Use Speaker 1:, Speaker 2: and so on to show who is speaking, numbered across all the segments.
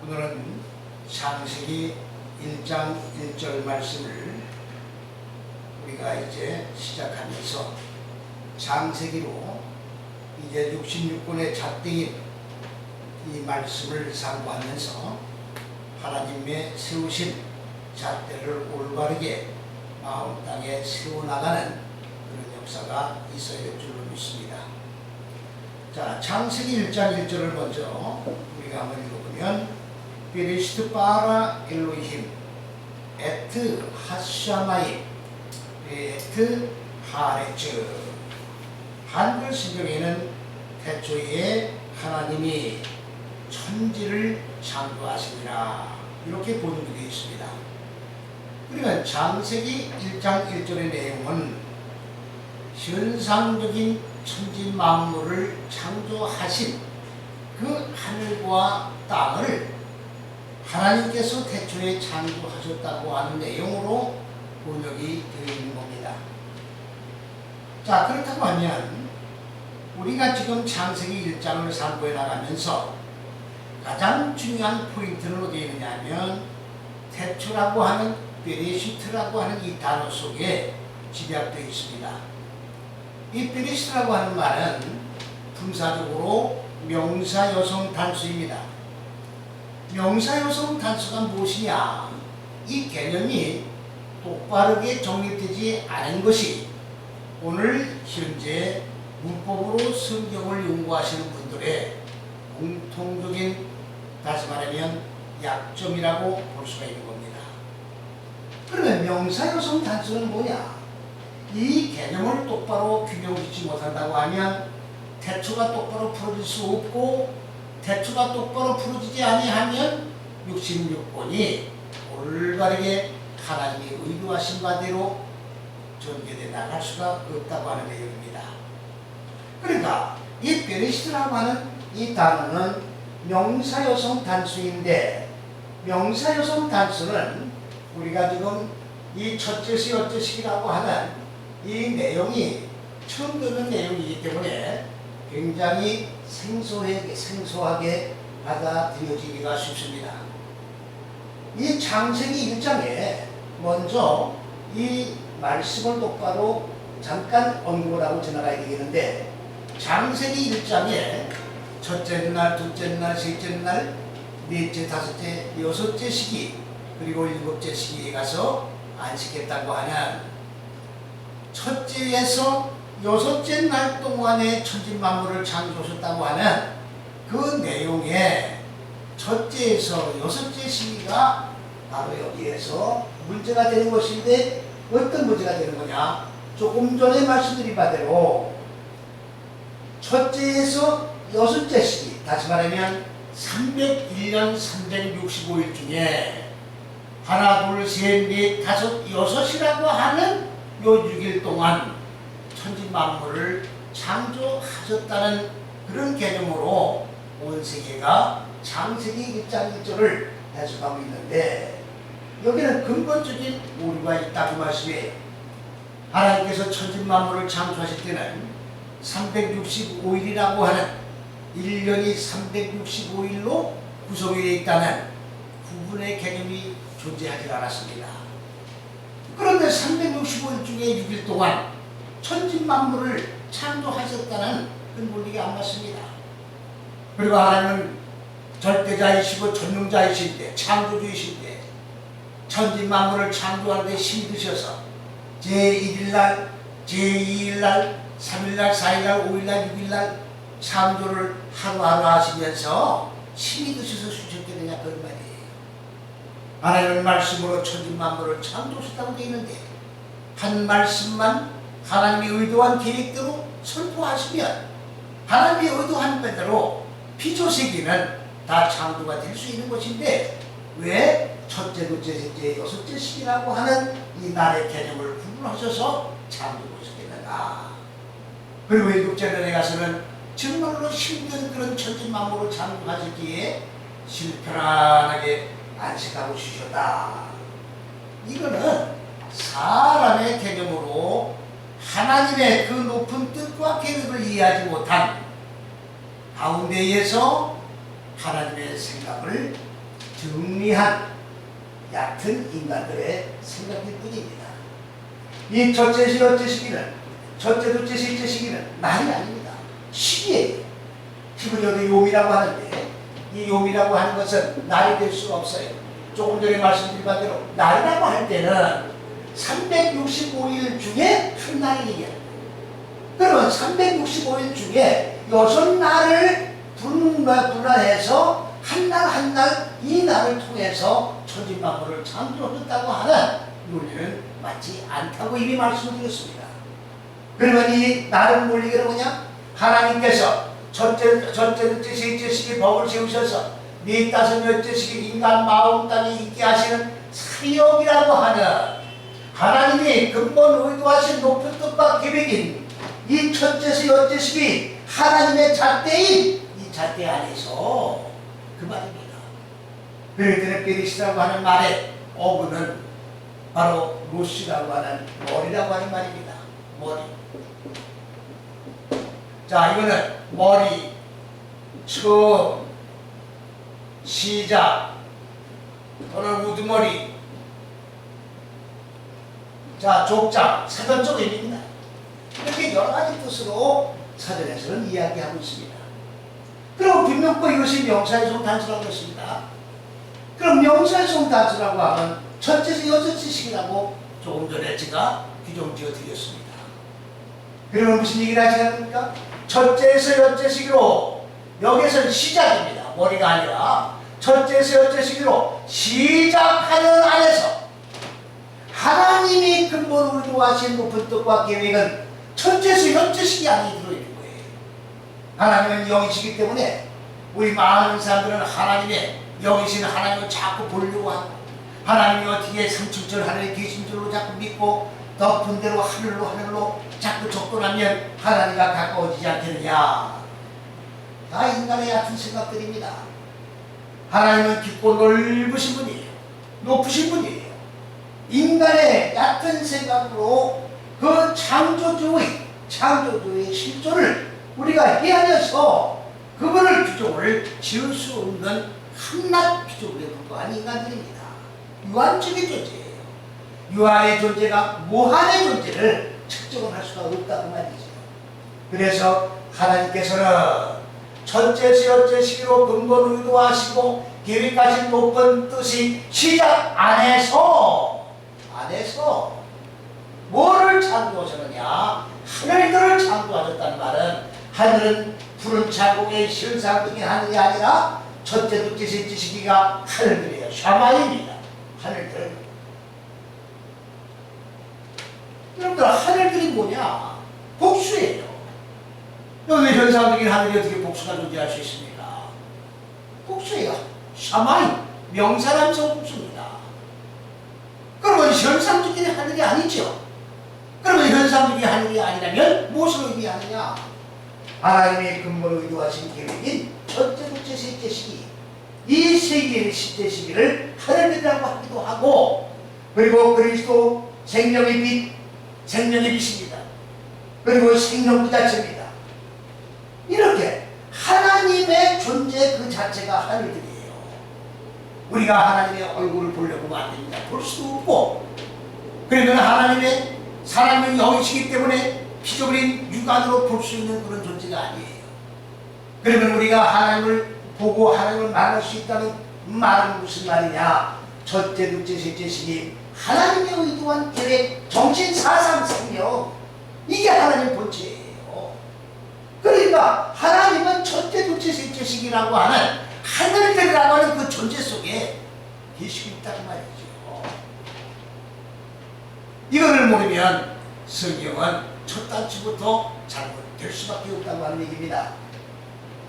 Speaker 1: 오늘은 창세기 1장 1절 말씀을 우리가 이제 시작하면서 창세기로 이제 66권의 잣대인 이 말씀을 상고하면서 하나님의 세우신 잣대를 올바르게 마음 땅에 세워나가는 그런 역사가 있어야 될 줄로 믿습니다. 자, 창세기 1장 1절을 먼저 우리가 한번 읽어보면 베레시트 바라 엘로힘 에트 하샤마임 에트 하레츠. 한글 성경에는 태초에 하나님이 천지를 창조하시니라 이렇게 번역되어 있습니다. 그러니까 창세기 1장 1절의 내용은 현상적인 천지 만물을 창조하신 그 하늘과 땅을 하나님께서 태초에 창조하셨다고 하는 내용으로 번역이 되어 있는 겁니다. 자, 그렇다고 하면 우리가 지금 창세기 1장을 상고해 나가면서 가장 중요한 포인트는 어디에 있느냐 하면 태초라고 하는 베레시트라고 하는 이 단어 속에 집약되어 있습니다. 이 베레시트라고 하는 말은 분사적으로 명사 여성 단수입니다. 명사 여성 단수가 무엇이냐? 이 개념이 똑바르게 정립되지 않은 것이 오늘 현재 문법으로 성경을 연구하시는 분들의 공통적인, 다시 말하면 약점이라고 볼 수가 있는 겁니다. 그러면 명사 여성 단수는 뭐냐? 이 개념을 똑바로 규명짓지 못한다고 하면 태초가 똑바로 풀어질 수 없고, 태초가 똑바로 풀어지지 아니하면 66권이 올바르게 하나님이 의도하신 바대로 전개되어 나갈 수가 없다고 하는 내용입니다. 그러니까 이 베레시트라고 하는 이 단어는 명사여성 단수인데, 명사여성 단수는 우리가 지금 이 첫째시 어째식이라고 하는 이 내용이 처음 듣는 내용이기 때문에 굉장히 생소하게 받아들여지기가 쉽습니다. 이 창세기 1장에 먼저 이 말씀을 똑바로 잠깐 언급을 하고 지나가야 되겠는데, 창세기 1장에 첫째 날, 둘째 날, 셋째 날, 넷째, 다섯째, 여섯째 시기, 그리고 일곱째 시기에 가서 안식했다고 하는 첫째에서 여섯째 날 동안에 천지만물을 창조하셨다고 하는 그 내용에 첫째에서 여섯째 시기가 바로 여기에서 문제가 되는 것인데, 어떤 문제가 되는 거냐? 조금 전에 말씀드린 바대로 첫째에서 여섯째 시기, 다시 말하면 301년 365일 중에 하나, 둘, 셋, 넷, 다섯, 여섯이라고 하는 요 6일 동안 천지 만물을 창조하셨다는 그런 개념으로 온 세계가 창세기 1장 1절을 해석하고 있는데, 여기는 근본적인 오류가 있다고 말씀해. 하나님께서 천지 만물을 창조하실 때는 365일이라고 하는 1년이 365일로 구성되어 있다는 구분의 개념이 존재하지 않았습니다. 그런데 365일 중에 6일 동안 천지 만물을 창조하셨다는 그 논리가 안 맞습니다. 그리고 하나님은 절대자이시고 전능자이신데, 창조주이신데 천지 만물을 창조하는데 힘이 드셔서 제1일날, 제2일날, 3일날, 4일날, 5일날, 6일날 창조를 하루하루 하시면서 힘이 드셔서 주셨겠느냐, 그런 말이에요. 하나님은 말씀으로 천지 만물을 창조하셨다고 되어 있는데, 한 말씀만 하나님이 의도한 계획대로 선포하시면 하나님이 의도한 대로 피조세계는 다 창조가 될 수 있는 것인데, 왜 첫째, 둘째, 셋째, 여섯째 시기라고 하는 이 날의 개념을 구분하셔서 창조하셨겠는가? 그리고 일곱째 날에 가서는 정말로 힘든 그런 천지 만물을 창조하시기에 편안하게 안식하고 쉬셨다. 이거는 사람의 개념으로 하나님의 그 높은 뜻과 계획을 이해하지 못한 가운데에서 하나님의 생각을 정리한 얕은 인간들의 생각일 뿐입니다. 이 첫째 시, 첫째 시기는, 첫째, 둘째, 셋째 시기는 날이 아닙니다. 시기예요. 히브리어도 요미라고 하는데, 이 요미라고 하는 것은 날이 될 수가 없어요. 조금 전에 말씀드린 바대로 날이라고 할 때는 365일 중에 한 날이 얘기합니다. 그러면 365일 중에 6날을 분할해서 한 날 한 날 이 날을 통해서 천지만물을 창조했다고 하는 논리는 맞지 않다고 이미 말씀드렸습니다. 그러면 이 날은 논리가 뭐냐? 하나님께서 첫째, 둘째, 셋째 시기 법을 세우셔서 네 다섯 여째 시기 인간 마음 땅에 있게 하시는 사역이라고 하는 하나님이 근본 의도하신 높은 뜻과 계획인 이 첫째서 여째 시기 하나님의 잣대인 이 잣대 안에서 그 말입니다. 그럴 때는 베리시라고 하는 말의 어근은 바로 로시라고 하는 머리라고 하는 말입니다. 머리. 자, 이거는 머리, 처음, 시작, 또는 우두머리, 자, 족장, 사전적 의미입니다. 이렇게 여러 가지 뜻으로 사전에서는 이야기하고 있습니다. 그럼 분명코 이것이 명사에서 단수라는 것입니다. 그럼 명사에서 단수라고 하면 첫째서 여섯째 시기라고 조금 전에 제가 규정 지어 드렸습니다. 그러면 무슨 얘기를 하지 않습니까? 첫째에서 여섯째 시기로 여기서는 시작입니다. 머리가 아니라 첫째에서 여섯째 시기로 시작하는 안에서 하나님이 근본 의도하신 높은 뜻과 계획은 첫째에서 여섯째 시기 안에 들어있는 거예요. 하나님은 영이시기 때문에 우리 많은 사람들은 하나님의 영이신 하나님을 자꾸 보려고 하고 하나님이 어떻게 삼층절 하늘에 계신 줄로 자꾸 믿고 높은 대로 하늘로 자꾸 접근하면 하나님과 가까워지지 않겠느냐. 다 인간의 얕은 생각들입니다. 하나님은 깊고 넓으신 분이에요. 높으신 분이에요. 인간의 얕은 생각으로 그 창조주의 실존을 우리가 헤아려서 그분을 규정을 지을 수 없는 한낱 규정에 불과한 인간들입니다. 유한적인 존재예요. 유한의 존재가 무한의 존재를 측정을 할 수가 없다고 말이죠. 그래서 하나님께서는 첫째에서 여섯째 시기로 근본 의도하시고 계획하신 높은 뜻이 시작 안에서 뭐를 창조하셨느냐? 하늘들을 창조하셨다는 말은 하늘은 푸른 자국의 실상적인 하늘이 아니라 첫째, 둘째, 셋째 시기가 하늘들이에요. 샤마입니다. 하늘들. 여러분들 하늘들이 뭐냐? 복수예요. 여기 현상적인 하늘이 어떻게 복수가 존재할 수 있습니까? 복수예요. 샤마이 명사람성 복수입니다. 그러면 현상적인 하늘이 아니죠. 그러면 현상적인 하늘이 아니라면 무엇을 의미하느냐? 하나님의 근본 의도하신 계획인 첫째, 둘째, 셋째 시기 이 세계의 시대 시기를 하늘이라고 하기도 하고 그리고 그리스도 생명의 빛, 생명의 빛입니다. 그리고 생명그 자체입니다. 이렇게 하나님의 존재 그 자체가 하늘들이에요. 우리가 하나님의 얼굴을 보려고 하면 안 됩니다. 볼 수도 없고 그러면 하나님의 사람을 영이시기 때문에 피조물인 육안으로 볼 수 있는 그런 존재가 아니에요. 그러면 우리가 하나님을 보고 하나님을 만날 수 있다는 말은 무슨 말이냐? 첫째, 둘째, 셋째 시기 하나님의 의도한 계획, 정신, 사상, 생명 이게 하나님의 본체예요. 그러니까 하나님은 첫째, 둘째, 셋째 시기라고 하는 하늘들이라고 하는 그 존재 속에 계시고 있다는 말이죠. 이거를 모르면 성경은 첫 단추부터 잘못될 수밖에 없다고 하는 얘기입니다.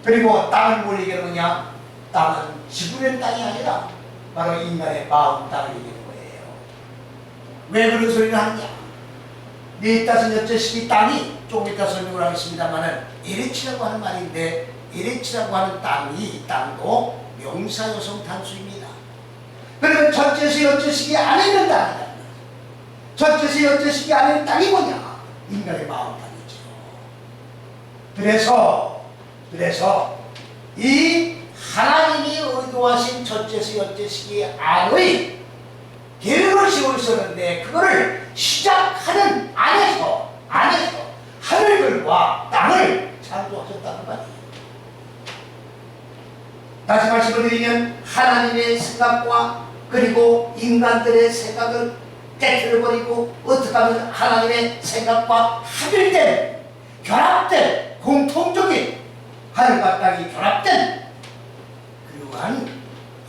Speaker 1: 그리고 땅을 뭘 얘기하느냐? 땅은 지구의 땅이 아니라 바로 인간의 마음 땅을 얘기하는 거예요. 왜 그런 소리를 하느냐? 네 다섯 여째 시기 땅이 조금 이따 설명을 하겠습니다만은 에레치라고 하는 말인데 에레치라고 하는 이 땅도 명사 여성 단수입니다. 그러면 첫째서 여째 시기 안에 있는 땅이다. 첫째서 여째 시기 안에 있는 땅이 뭐냐? 인간의 마음 땅이죠. 그래서 이 하나님이 의도하신 첫째서 여째 시기 안의 계획을 세우고 있었는데 그거를 시작하는 안에서 하늘들과 땅을 창조하셨다는 말이에요. 다시 말씀을 드리면 하나님의 생각과 그리고 인간들의 생각을 깨트려버리고 어떻게 하면 하나님의 생각과 합일된 결합된 공통적인 하늘과 땅이 결합된 그러한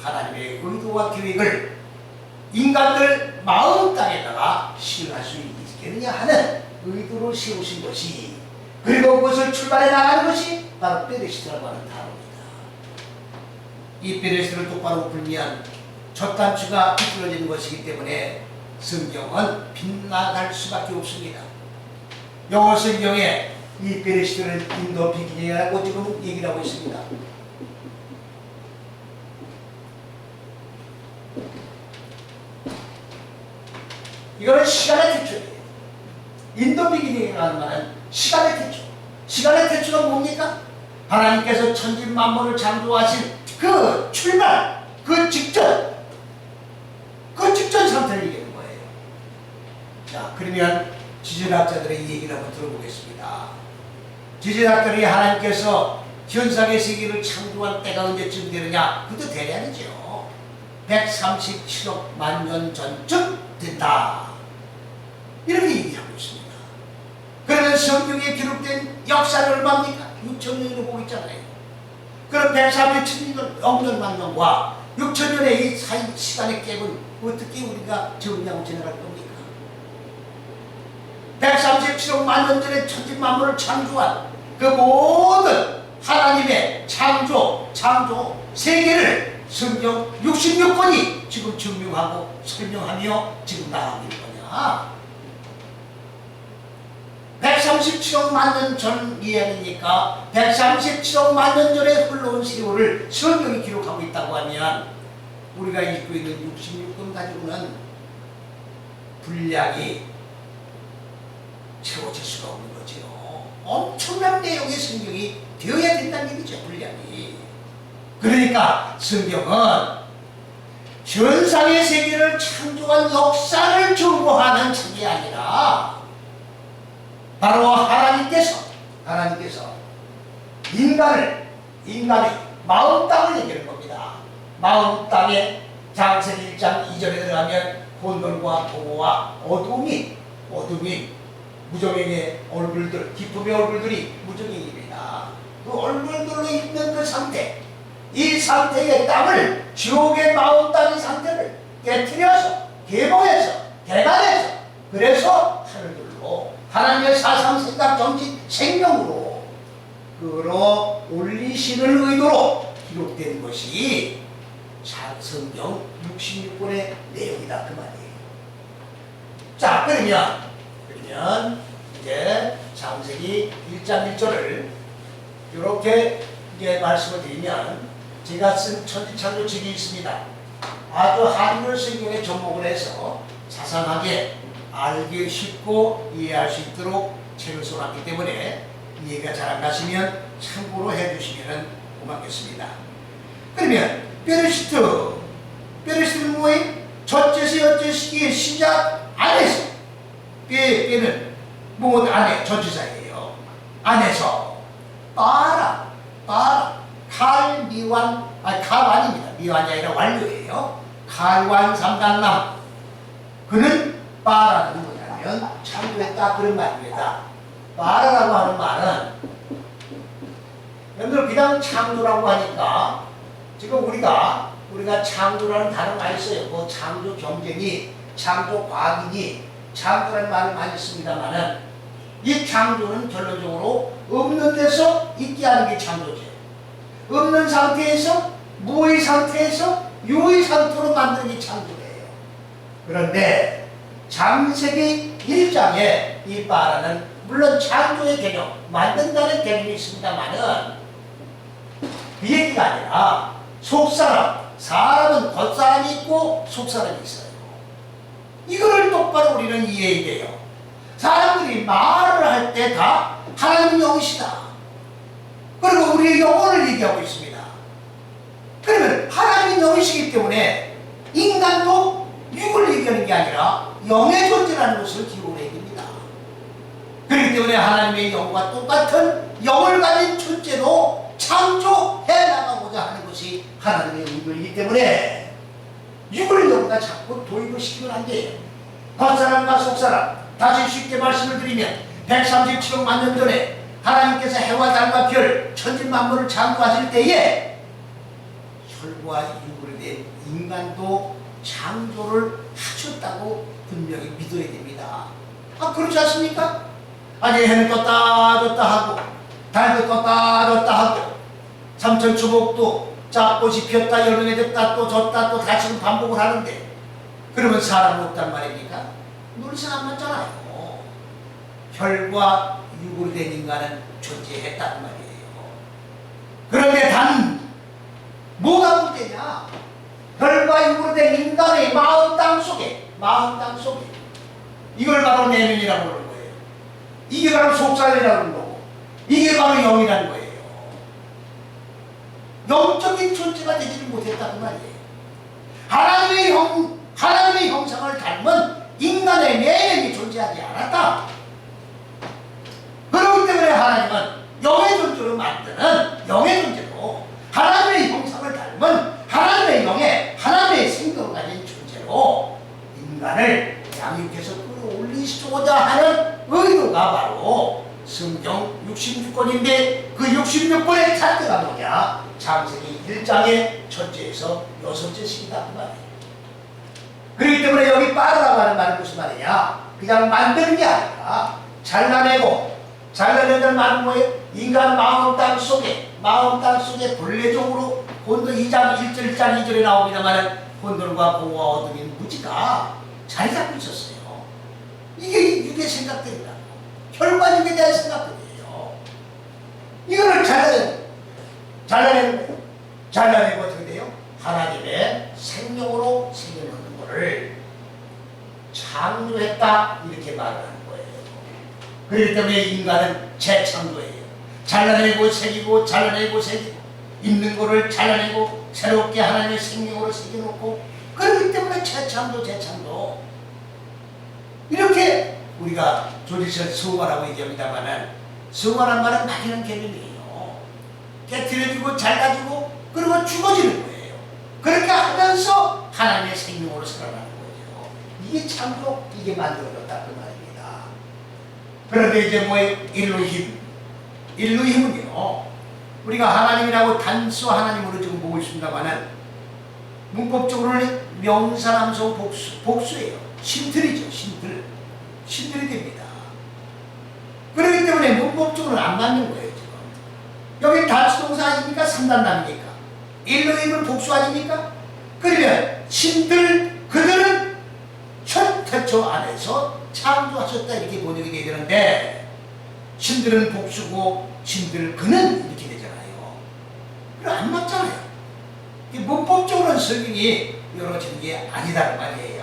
Speaker 1: 하나님의 의도와 계획을 인간들 마음 땅에다가 실현할 수 있겠느냐 하는 의도를 세우신 것이 그리고 그것을 출발해 나가는 것이 바로 베레시트라고 하는 단어입니다. 이 베레시트를 똑바로 풀면 첫 단추가 비틀어지는 것이기 때문에 성경은 빗나갈 수밖에 없습니다. 영어 성경에 이 베레시트를 인도 비기니라고 지금 얘기를 하고 있습니다. 이거는 시간의 태초예요. 인도 비기니라는 말은 시간의 태초. 시간의 태초가 뭡니까? 하나님께서 천지 만물을 창조하신 그 출발, 그 직전 상태를 얘기하는 거예요. 자, 그러면 지질학자들의 이 얘기를 한번 들어보겠습니다. 지질학자들이 하나님께서 현상의 세계를 창조한 때가 언제쯤 되느냐? 그것도 대략이죠. 137억 만 년 전쯤 된다. 이렇게 얘기하고 있습니다. 그러면 성경에 기록된 역사는 얼마입니까? 6천년으로 보고 있잖아요. 그럼 137억 만 년과 6천년의 이 사이 시간의 갭은 어떻게 우리가 정리하고 지나갈 겁니까? 137억 만 년 전에 천지 만물을 창조한 그 모든 하나님의 창조 세계를 성경 66권이 지금 증명하고 설명하며 지금 나가고 있는 거냐? 137억 만 년 전 이야기니까 137억 만 년 전에 흘러온 세월을 성경이 기록하고 있다고 하면 우리가 읽고 있는 66권 가지고는 분량이 채워질 수가 없는 거죠. 엄청난 내용의 성경이 되어야 된다는 얘기죠. 분량이. 그러니까 성경은 현상의 세계를 창조한 역사를 증거하는 책이 아니라 바로 하나님께서 인간의 마음 땅을 얘기하는 겁니다. 마음 땅에 장세기 1장 2절에 들어가면 혼돈과 공허와 어둠이 무정행의 얼굴들, 기쁨의 얼굴들이 무정행입니다. 그 얼굴들로 있는 그 상태, 이 상태의 땅을 지옥의 마음 땅의 상태를 깨트려서 개봉해서 개간해서 그래서 하늘들로 하나님의 사상, 생각, 정신, 생명으로 끌어 올리시는 의도로 기록된 것이 성경 66권의 내용이다 그 말이에요. 자, 그러면 이제 창세기 1장 1절을 이렇게 이제 말씀을 드리면 제가 쓴 천지창조책이 있습니다. 아주 한글 성경에 접목을 해서 자상하게 알기 쉽고 이해할 수 있도록 책을 써놨기 때문에 이해가 잘 안 가시면 참고로 해주시면 고맙겠습니다. 그러면 베레시트는 뭐예요? 첫째서 여째 시기의 시작 안에서 뼈는 뭐 안에 전치사예요. 안에서 빠라 칼미완 칼완입니다. 미완이 아니라 완료예요. 칼완 삼단남 그는 빠라는 뭐냐면 창조했다 그런 말입니다. 빠라라고 하는 말은 여러분들 그냥 창조라고 하니까 지금 우리가 창조라는 단어 많이 써요. 뭐 창조 경쟁이 창조 과학이니 창조라는 말을 많이 씁니다만은 이 창조는 결론적으로 없는 데서 있게 하는 게 창조죠. 없는 상태에서 무의 상태에서 유의 상태로 만드는 게 창조예요. 그런데 창세기 1장에 이 바라는 물론 창조의 개념, 만든다는 개념이 있습니다만은 그 얘기가 아니라 사람은 겉사람이 있고 속사람이 있어요. 이거를 똑바로 우리는 이해해야 돼요. 사람들이 말을 할 때 다 하나님 영이시다. 그리고 우리의 영혼을 얘기하고 있습니다. 그러면 하나님 영이시기 때문에 인간도 육을 얘기하는 게 아니라 영의 존재라는 것을 기록해야 됩니다. 그렇기 때문에 하나님의 영과 똑같은 영을 가진 존재로 창조해 나가고자 하는 것이 하나님의 의도이기 때문에 육을 여기다 자꾸 도입을 시키면 안 돼요. 겉사람과 속사람, 다시 쉽게 말씀을 드리면 137억 만 년 전에 하나님께서 해와 달과 별, 천지만물을 창조하실 때에 혈과 육으로 된 인간도 창조를 하셨다고 분명히 믿어야 됩니다. 그렇지 않습니까? 아니, 해는 떴다 하고 달도 떴다 하고 삼천초목도 꽃이 피었다 여름에 됐다 또 졌다 또 다시 반복을 하는데 그러면 사람은 없단 말입니까? 논리상 안 맞잖아요. 혈과 육으로 된 인간은 존재했단 말이에요. 그런데 단 뭐가 문제냐? 혈과 육으로 된 인간의 마음 땅 속에 이걸 바로 내면이라고 그러는 거예요. 이게 바로 속살이라고 그러는 거고 이게 바로 영이라는 거예요. 영적인 존재가 되지를 못했다는 말이에요. 하나님의 형상을 닮은 인간의 내면이 존재하지 않았다. 그렇기 때문에 하나님은 영의 존재로 만드는 영의 존재로 하나님의 형상을 닮은 하나님의 생각을 가진 존재로 인간을 양육해서 끌어올리시고자 하는 의도가 바로 성경 66권인데 그 66권의 차트가 뭐냐? 창세기 1장의 첫째에서 여섯째씩이다 그 말이에요. 그렇기 때문에 여기 빠르라고 하는 말은 무슨 말이냐? 그냥 만드는 게 아니라 잘라낸다는 말은 뭐예요? 인간 마음 땅 속에 본래적으로 본도 2장 1절 1장 2절에 나옵니다만 혼돈과 공허와 어둠인 무지가 자리 잡고 있었어요. 이게 육의 생각들이라고. 혈과 육에 대한 생각들이에요. 이거를 잘라내는 거예요. 잘라내고 어떻게 돼요? 하나님의 생명으로 새겨놓는 거를 창조했다 이렇게 말을 하는 거예요. 그렇기 때문에 인간은 재창조예요. 잘라내고 새기고 있는 거를 잘라내고 새롭게 하나님의 생명으로 새겨놓고 그렇기 때문에 재창조 이렇게 우리가 조지션 성화라고 얘기합니다만은 성화란 말은 막연한 개념이에요. 깨트려주고 잘라주고 그리고 죽어지는 거예요. 그렇게 하면서 하나님의 생명으로 살아나는 거죠. 이게 창조, 이게 만들어졌다 그 말입니다. 그런데 이제 뭐예요? 일루힘은요 우리가 하나님이라고 단수 하나님으로 지금 보고 있습니다만은 문법적으로는 명사남성 복수예요. 신틀이죠. 신틀이 됩니다. 그렇기 때문에 문법적으로는 안 맞는 거예요. 지금 여기 단수동사 아닙니까? 3단답입니까? 일루힘은 복수 아닙니까? 그러면 그들은 현 태초 안에서 창조하셨다 이렇게 번역이 되야 되는데 신들은 복수고 그는 이렇게 되잖아요. 그럼 안 맞잖아요. 문법적으로는 성경이 이루어진 게 아니다는 말이에요.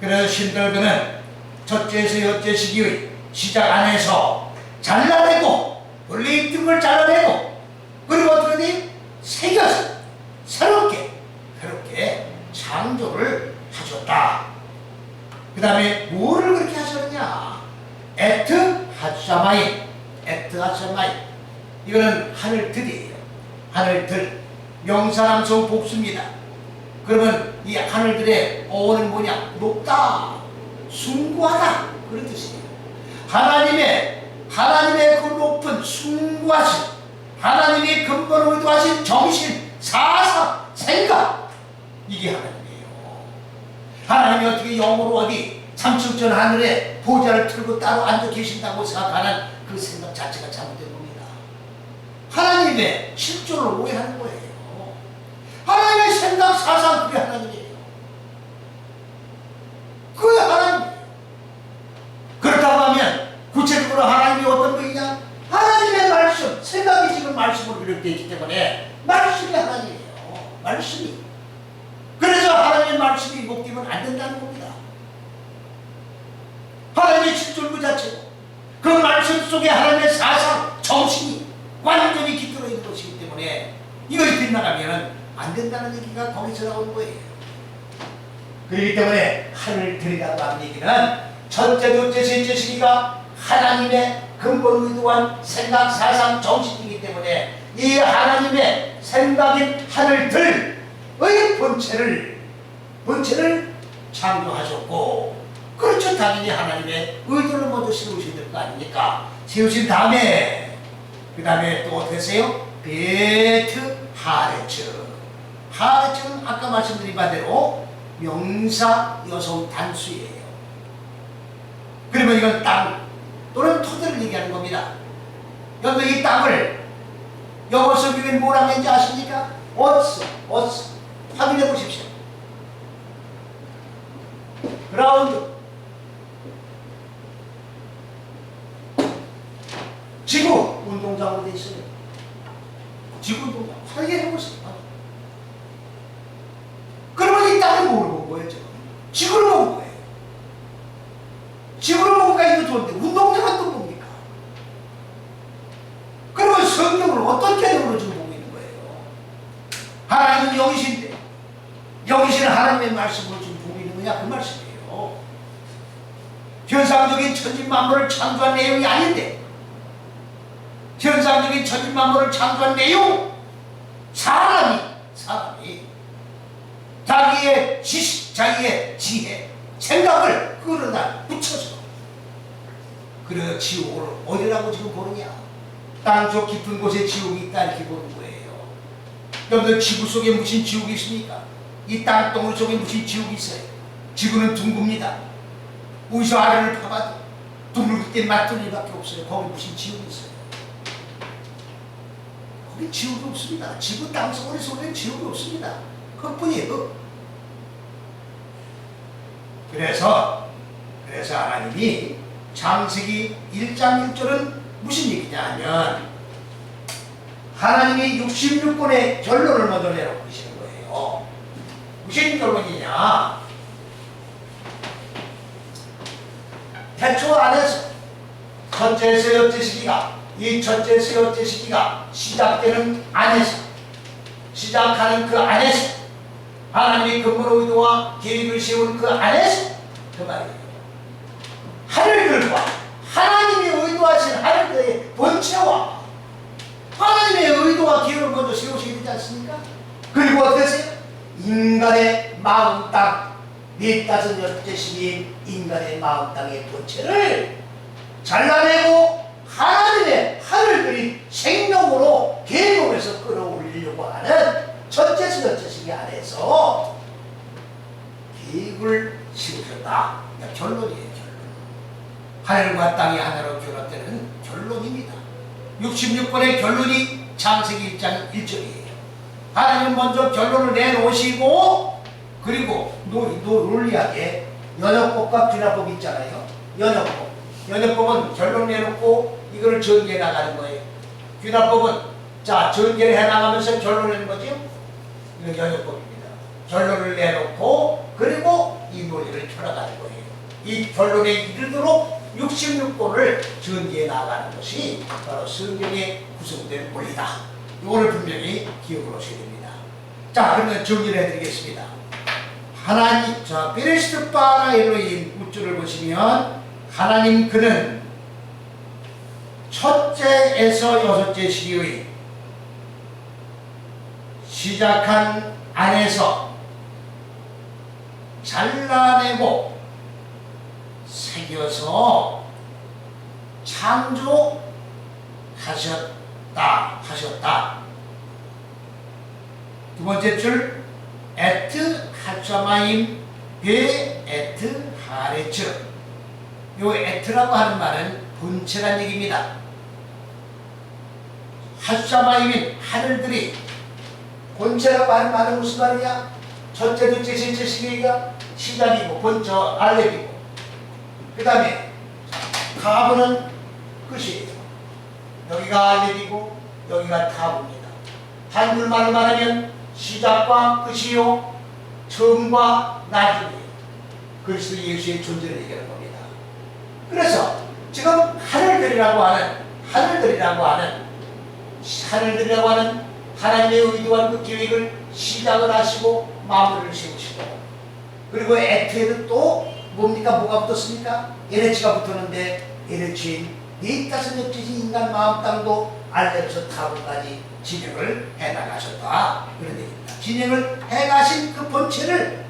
Speaker 1: 그래서 그는 첫째에서 여째시기의 시작 안에서 잘라내고 원래 있던 걸 잘라내고 그리고 어떻게 돼? 새겨서 새롭게 창조를 하셨다. 그 다음에 뭐를 그렇게 하셨느냐? 에트 하샤마이 이거는 하늘들이에요. 하늘들 명사남성 복수입니다. 그러면 이 하늘들의 어원은 뭐냐? 높다, 숭고하다 그런 뜻이에요. 하나님의 그 높은 숭고하신 하나님이 근본으로 의도하신 정신, 사상, 생각 이게 하나님이에요. 하나님이 어떻게 영으로 어디 삼층천 하늘에 보좌를 틀고 따로 앉아 계신다고 생각하는 그 생각 자체가 잘못된 겁니다. 하나님의 실존을 오해하는 거예요. 하나님의 생각, 사상 그게 하나님이에요. 그게 하나님이에요. 그렇다고 하면 구체적으로 하나님이 어떤 분이냐? 하나님의 말씀, 생각이 지금 말씀으로 비롯되어 있기 때문에 말씀이 하나님이에요. 말씀이. 그래서 하나님의 말씀이 목되면 안 된다는 겁니다. 하나님의 실존 그 자체고 그 말씀 속에 하나님의 사상, 정신이 완전히 깃들어 있는 것이기 때문에 이것이 빗나가면 안 된다는 얘기가 거기서 나오는 거예요. 그렇기 때문에 하늘들이라고 하는 얘기는 첫째, 둘째, 셋째 시기가 하나님의 근본 의도한 생각, 사상, 정신이기 때문에 이 하나님의 생각인 하늘들의 본체를 창조하셨고, 그렇죠. 당연히 하나님의 의도를 먼저 세우셔야 될 거 아닙니까? 세우신 다음에 그 다음에 또 어떻게 했어요? 베트 하레츠. 하레츠는 아까 말씀드린 바대로 명사 여성 단수예요. 그러면 이건 땅 또는 토대를 얘기하는 겁니다. 여러분 이 땅을 영어 성경에 뭐라고 했는지 아십니까? 어스 확인해 보십시오. 그라운드, 지구 운동장으로 되어 있어요. 지구 운동장 확인해 보세요. 그러면 이 땅을 뭘 본 거예요? 지구를 본 거예요. 지구를 보니까 이거 좋은데 운동장은 또 뭡니까? 그러면 성경을 어떤 개념으로 지금 보고 있는 거예요? 하나님은 영이신데 영이신 하나님의 말씀으로 지금 보고 있는 거냐? 그 말씀이에요. 현상적인 천지만물을 창조한 내용이 아닌데, 현상적인 천지만물을 창조한 내용, 사람이 자기의 지식, 자기의 지혜, 생각을 끌어다 붙여서 그래서 지옥을 어디라고 지금 보느냐? 땅 저 깊은 곳에 지옥이 있다 이렇게 보는 거예요. 여러분들 지구 속에 무슨 지옥이 있습니까? 이 땅덩어리 속에 무슨 지옥이 있어요? 지구는 둥굽니다. 우주 아래를 파봐도 둥글 때 맞돌리밖에 없어요. 거기 무슨 지옥이 있어요? 거기 지옥이 없습니다. 지구 땅덩어리 속에는 지옥이 없습니다. 그것뿐이에요. 그래서 하나님이 창세기 1장 1절은 무슨 얘기냐 하면 하나님이 66권의 결론을 먼저 내놓고 계시는 거예요. 무슨 결론이냐? 태초 안에서 첫째에서 여째 시기가, 이 첫째에서 여째 시기가 시작되는 안에서, 시작하는 그 안에서, 하나님의 근본 의도와 계획을 세운 그 안에서, 그 말이에요. 하늘들과 하나님이 의도하신 하늘들의 본체와 하나님의 의도와 계획을 먼저 세우시게 되지 않습니까? 그리고 어떠세요? 인간의 마음 땅, 45여째 시기인 인간의 마음 땅의 본체를 잘라내고 하나님의 하늘들이 생명으로 계획해서 끌어올리려고 하는 첫째에서 여째 시기 안에서 계획을 세우셨다. 결론이에요. 하늘과 땅이 하나로 결합되는 결론입니다. 66권의 결론이 창세기 1장 1절이에요. 하나님은 먼저 결론을 내놓으시고, 그리고 논리하게 연역법과 귀납법 있잖아요. 연역법은 결론 내놓고 이거를 전개해 나가는 거예요. 귀납법은 전개를 해 나가면서 결론을 내는 거죠. 이건 연역법입니다. 결론을 내놓고 그리고 이 논리를 펴나가는 거예요. 이 결론에 이르도록 66권을 전개해 나가는 것이 바로 성경에 구성된 원리다. 이거를 분명히 기억을 하셔야 됩니다. 자, 그러면 정리를 해드리겠습니다. 하나님, 베레시트 바라 엘로힘 우주를 보시면 하나님 그는 첫째에서 여섯째 시기의 시작한 안에서 잘라내고 새겨서 창조하셨다. 두 번째 줄 에트 하샤마임 베 에트 하레츠. 요 에트라고 하는 말은 본체란 얘기입니다. 하샤마임인 하늘들이, 본체라고 하는 말은 무슨 말이냐? 첫째, 둘째, 셋째 시기가 시작이고 본처 알렙이고, 그 다음에 타브는 끝이에요. 여기가 알렙이고 여기가 타브입니다. 한글말로 말하면 시작과 끝이요, 처음과 나중이에요. 그리스도 예수의 존재를 얘기하는 겁니다. 그래서 지금 하늘들이라고 하는 하나님의 의도한 그 계획을 시작을 하시고 마무리를 세우시고, 그리고 에트에는 또 뭡니까? 뭐가 붙었습니까? LH가 붙었는데 LH인 넷다섯 엽지신 인간 마음 땅도 알레부터 타로까지 진행을 해나가셨다, 그런 얘기입니다. 진행을 해가신 그 본체를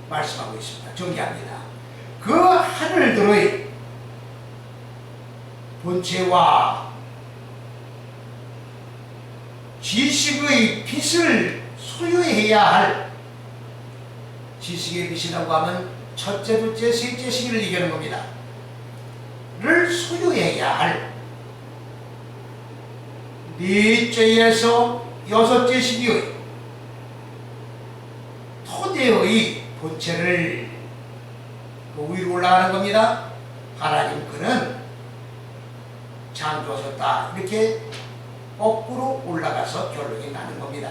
Speaker 1: 말씀하고 있습니다. 정리합니다. 그 하늘들의 본체와 지식의 빛을 소유해야 할, 지식의 빛이라고 하면 첫째, 둘째, 셋째 시기를 얘기하는 겁니다. 를 소유해야 할 넷째에서 여섯째 시기의 토대의 본체를 그 위로 올라가는 겁니다. 하나님 그는 창조하셨다, 이렇게 거꾸로 올라가서 결론이 나는 겁니다.